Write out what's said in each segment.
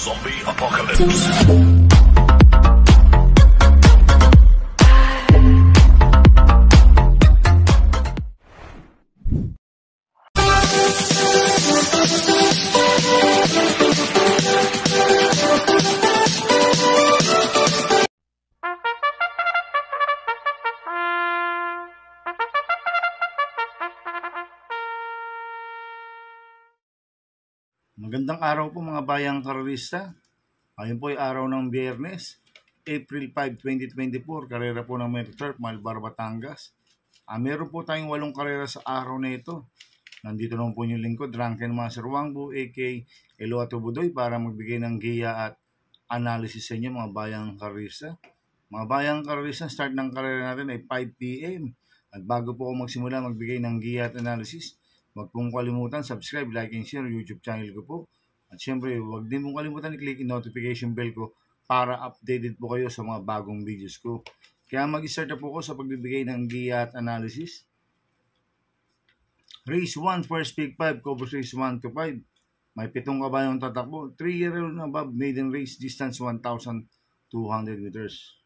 Zombie Apocalypse. Magandang araw po mga bayang karerista. Ngayon po ay araw ng Biyernes, April 5, 2024. Karera po ng Metro Turf, Malbar, Batangas. Meron po tayong 8 karera sa araw na ito. Nandito naman po yung lingkod, Drunken Master Wangbu, a.k.a. Eloato Budoy, para magbigay ng giya at analysis sa inyo mga bayang karerista. Mga bayang karerista, start ng karera natin ay 5 p.m. At bago po ako magsimula magbigay ng giya at analysis, huwag pong kalimutan, subscribe, like, and share YouTube channel ko po. At syempre, huwag din pong kalimutan i-click yung notification bell ko para updated po kayo sa mga bagong videos ko. Kaya mag-start na po ko sa pagbibigay ng giya at analysis. Race 1, first pick 5, covers race 1 to 5. May 7 kabayong tatakbo. 3-year-old na above, maiden race, distance 1,200 meters.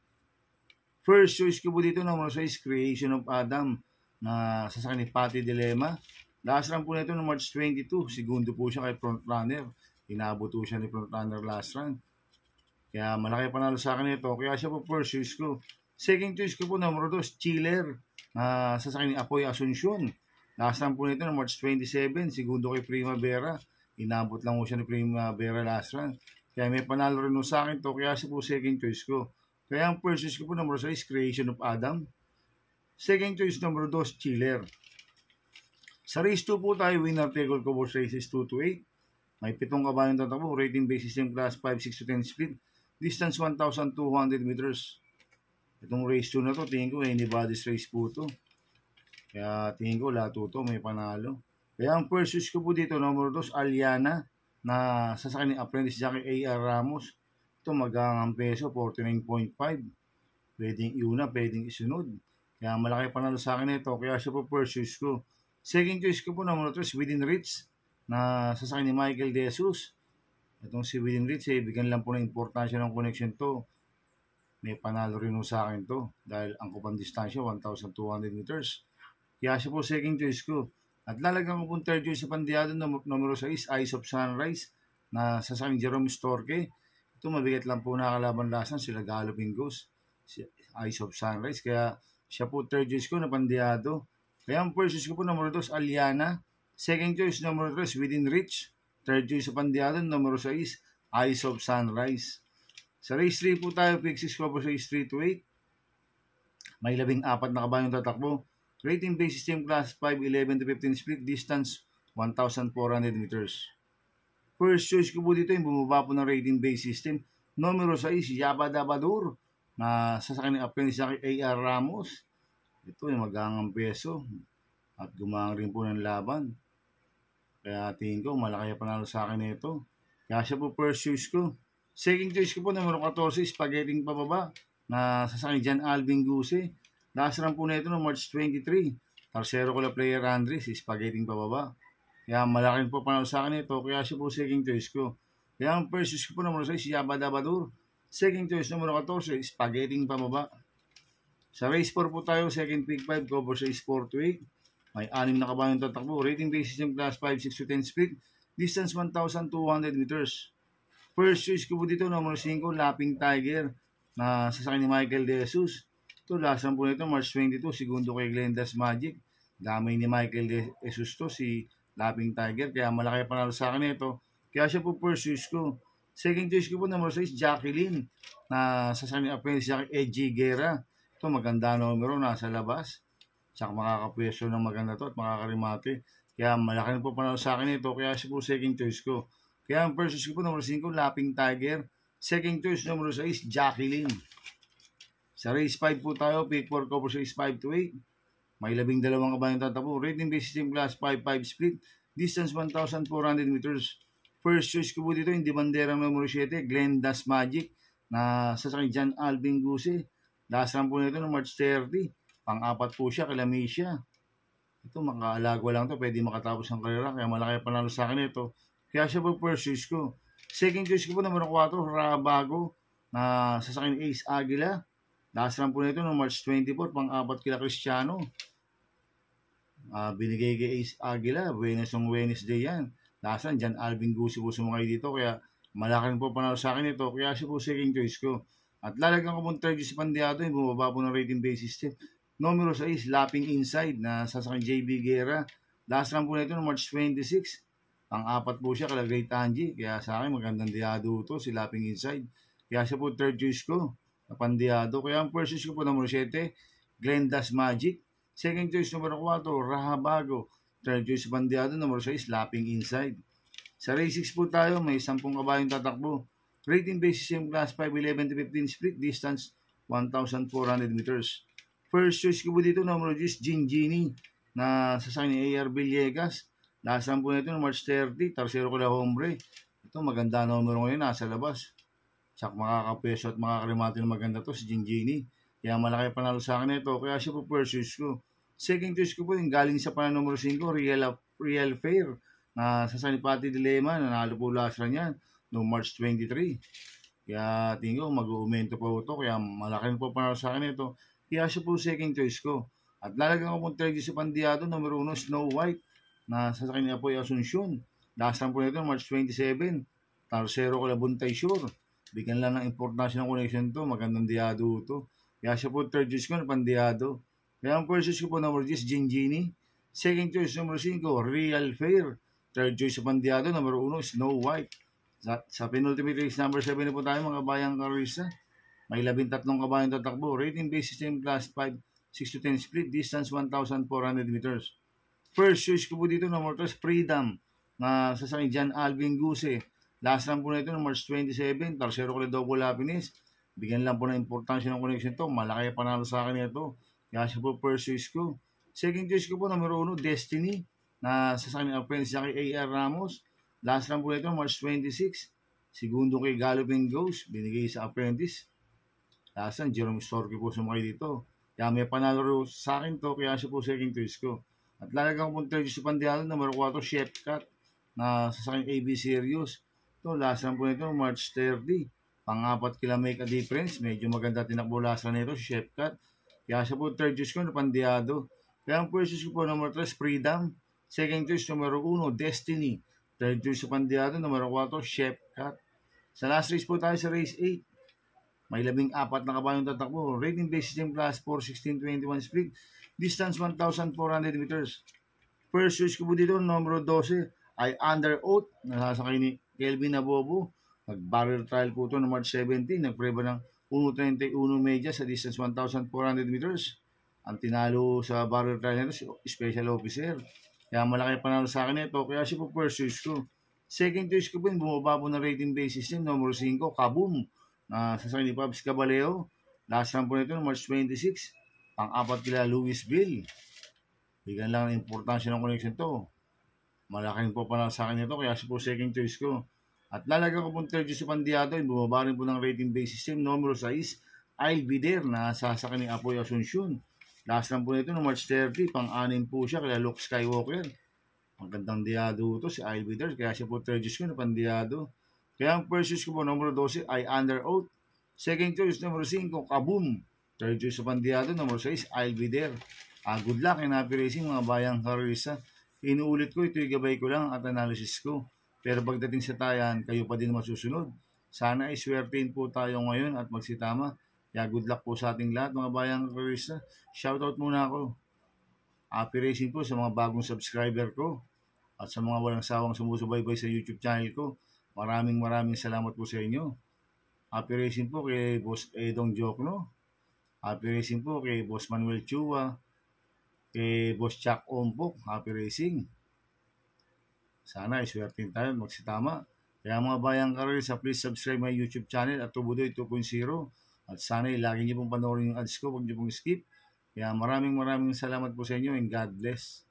First choice ko po dito, number 6, Creation of Adam, na sasakyan ni Patty Dilemma. Last run po nito no March 22, segundo po siya kay frontrunner. Inabot po siya ni frontrunner last run. Kaya malaki panalo sa akin ito. Kaya siya po first choice ko. Second choice ko po number 2, Chiller, na sasakyan ni Apoy Asuncion. Last run po nito no March 27, segundo kay Primavera. Inabot lang po siya ni Primavera last run. Kaya may panalo rin sa akin to. Kaya siya po second choice ko. Kaya ang first choice ko po number 6, Creation of Adam. Second choice number 2, Chiller. Sa race 2 po tayo, winner take all covers races 2 to 8. May 7 kabayong tatakbo, rating basis yung class 5, 6 to 10 split. Distance 1,200 meters. Itong race 2 na to, tingin ko anybody's race po to. Kaya tingin ko lahat to may panalo. Kaya ang first choice ko po dito, number 2, Aliana, na sasakyan ni Apprentice Jockey A.R. Ramos. Ito magangang peso, 49.5. Pwedeng iuna, pwedeng isunod. Kaya malaki panalo sa akin ito. Kaya siya po first choice ko. Second choice ko po number 3, Within Reach, na sasakyan ni Michael De Jesus. Itong si Within Reach, bigyan lang po ng importansya ng connection to. May panalo rin sa akin to. Dahil ang kupang distansya, 1,200 meters. Kaya siya po second choice ko. At lalagyan ko po third choice sa pandiyado, numero 6, Eyes of Sunrise, na sasakyan ni Jerome Storke. Ito mabigat lang po nakalaban lasan, sila Galloping Ghost, si Eyes of Sunrise. Kaya siya po third choice ko na pandiyado. Kaya ang first choice ko po, number 2, Aliana. Second choice, number 3, Within Reach. Third choice sa pandiyadan, number 6, Eyes of Sunrise. Sa race 3 po tayo, pick 6 cover race 3 to 8. May 14 na kabayong tatakbo. Rating base system class 5, 11 to 15 split. Distance 1,400 meters. First choice ko po dito, yung bumaba po ng rating base system. Numero 6, Yabadabadur, na sasakyan ni Apprentice Jockey A.R. Ramos. Ito yung magangang peso at gumaang rin po ng laban. Kaya tingin ko malaki panalo sa akin ito. Kaya siya po first choice ko. Second choice ko po numero 14, Spaghetti Pababa, na sasakyan John Alvin Guse. Last run po na ito no March 23. Tarsero ko la player Andres, Spaghetti Pababa. Kaya malaki po panalo sa akin ito. Kaya siya po second choice ko. Kaya ang first choice ko po numero 6, Yabadabadur. Second choice numero 14, Spaghetti Pababa. Sa race 4 po tayo, second pick 5, cover race 4 to 8. May 6 na kabayong tatakbo. Rating basis yung class 5, 6 to 10 split. Distance 1,200 meters. First choice ko po dito, number 5, Lapping Tiger, na sasakyan ni Michael De Jesus. Ito, last run po nito, March 22, segundo kay Glenda's Magic. Damay ni Michael De Jesus to, si Lapping Tiger. Kaya malaki panalo sa akin ito. Kaya siya po first choice ko. Second choice ko po, number 6, Jacqueline, na sasakyan ni Apprentice Jockey Edgy Guerra. Ito, maganda numero, nasa labas. Tsaka makakapwesto ng maganda to at makakarimate. Kaya malaki po panalo sa akin ito. Kaya siya po second choice ko. Kaya ang first choice ko po, number 5, Lapping Tiger. Second choice, number 6, Jacqueline. Sa race 5 po tayo, pick 4 cover race 5 to 8. May 12 kabayong tatakbo. Rating base system class 5-5 split. Distance 1,400 meters. First choice ko po dito, yung Bandera numero 7, Glenda's Magic, na sasakyan John Alvin Guse. Last run po nito no March 30. Pang-apat po siya, kay Lamicia. Ito, makaalagwa lang to. Pwede makatapos ng karera. Kaya malaki panalo sa akin ito. Kaya siya po first choice ko. Second choice ko po numero 4, Rabago na sasakyan Ace Aguila. Last run po nito no March 24, pang-apat kila Cristiano. Binigay kay Ace Aguila, Wednesday yan. Last run, John Alvin Gusi po sumakay dito, kaya malaki rin po panalo sa akin ito, kaya siya po second choice ko. At lalagyan ko pong third choice si Pandiado, yung bumaba po ng rating base system. Numero 6, Lapping Inside na sasakyan JB Guerra. Last run po nito no March 26. Pang-apat po siya kala Great Angie. Kaya sa akin magandang diado to si Lapping Inside. Kaya siya po third choice ko na Pandiado. Kaya ang first choice ko po numero 7, Glendas Magic. Second choice numero 4, Rahabago. Third choice Pandiado numero 6, Lapping Inside. Sa race 6 po tayo, may 10 kabayong tatakbo. Rating basis yung class 5, 11 to 15 split distance 1,400 meters. First choice ko po dito numero 10, Gingini na sasakyan ni AR Villegas. Last run po nito no March 30, Tercero ko na hombre. Ito maganda numero ngayon, nasa labas. Sak makakapeso at makakarimati na maganda to si Gingini. Kaya malaki panalo sa akin ito, kaya siya po first choice ko. Second choice ko po yung galing sa panalo numero 5, Real Fair na sasakyan ni Patty Dilema, nanalo po last run yan no March 23. Kaya tingin ko mag-uumento po ito, kaya malaki po panalo sa akin ito. Kaya siya po second choice ko. At lalagyan ko pong third choice sa Pandiado, numero 1, Snow White na sasakyan ni Apoy Asuncion. Last time po nito, March 27. Tercero ko na Buntay Shore. Bigyan lang ng importansya ng connection to. Magandang diado to. Kaya siya po third choice ko na Pandiado. Kaya ang first choice ko po number 10, Gingini. Second choice number 5, Real Fair. Third choice sa Pandiado, number 1, Snow White. Sa penultimate race number 7 na po tayo mga bayang karisa. May 13 kabayang tatakbo. Rating base system class 5, 6 to 10 split. Distance 1,400 meters. First choice ko po dito number 3, Freedom na sasakyan John Alvin Guse. Last run po na ito no March 27. Tercero ko na Double Happiness. Bigyan lang po ng importansya ng connection to. Malaki panalo sa akin ito. Kaya siya po first choice ko. Second choice ko po number 1, Destiny na sasakyan ng apprentice niya kay A.R. Ramos. Last run po na ito March 26. Segundo kay Galloping Ghost. Binigay sa apprentice. Last run, Jerome Storky po sumakay dito. Kaya may panalo sa akin to. Kaya siya po second choice ko. At lalagyan ko pong third choice sa Pandiado, number 4, Chef Cat na sasakyan AB Serious. Ito, last run po nito, March 30. Pang-apat kila Make a Difference. Medyo maganda tinakbo last run nito, si Chef Cat. Kaya siya po third choice ko na Pandiado. Kaya ang first choice ko po, number 3, Freedom. Second choice, number 1, Destiny. Third choice sa Pandiado, number 4, Chef Cat. Sa last race po tayo sa race 8. May 14 na kabayong tatakbo. Rating base system class 4, 16, 21 split. Distance 1,400 meters. First choice ko po dito, numero 12, ay Under Oath. Nasasakay ni Kelvin Abobo. Nag-barrel trial po ito no March 17. Nagpreba ng 1.31 media sa distance 1,400 meters. Ang tinalo sa barrel trial nito si Special Officer. Kaya malaki panalo sa akin ito. Kaya siya po first choice ko. Second choice ko po yung bumaba po ng rating base system, numero 5, Kaboom. Sasakay ni Pabs Caballeo. Last run po nito no March 26. Pang-apat kila Louisville. Bigyan lang ng importansya ng connection to. Malaking po panalo sa akin ito, kaya siya po second choice ko. At lalagyan ko pong third choice sa Pandiado, bumaba rin po ng rating base system, numero 6, I'll Be There na sasakyan ni Apoy Asuncion. Last run po nito no March 30, pang-anim po siya kaya Luke Skywalker. Magandang diado to si I'll Be There, kaya siya po third choice ko na Pandiado. Kaya ang first choice ko po, numero 12, ay Under Oath. Second choice, numero 5, Kaboom. Third choice sa Pandiado, number 6, I'll Be There. Good luck and happy racing mga bayang karisa. Inuulit ko, ito'y gabay ko lang at analysis ko. Pero pagdating sa tayan, kayo pa din masusunod. Sana ay swertein po tayo ngayon at magsitama. Kaya good luck po sa ating lahat mga bayang karisa. Shoutout muna ako. Happy racing po sa mga bagong subscriber ko. At sa mga walang sawang sumusubaybay sa YouTube channel ko. Maraming salamat po sa inyo. Happy racing po kay Boss Edong Jokno. Happy racing po kay Boss Manuel Chua, kay Boss Chuck Ompok. Happy racing. Sana iswertin tayo, magsitama. Kaya mga bayang karisa, please subscribe my YouTube channel at Tubudoy 2.0. At sana lagi niyo pong panoorin yung ads ko, huwag niyo pong skip. Kaya maraming salamat po sa inyo and God bless.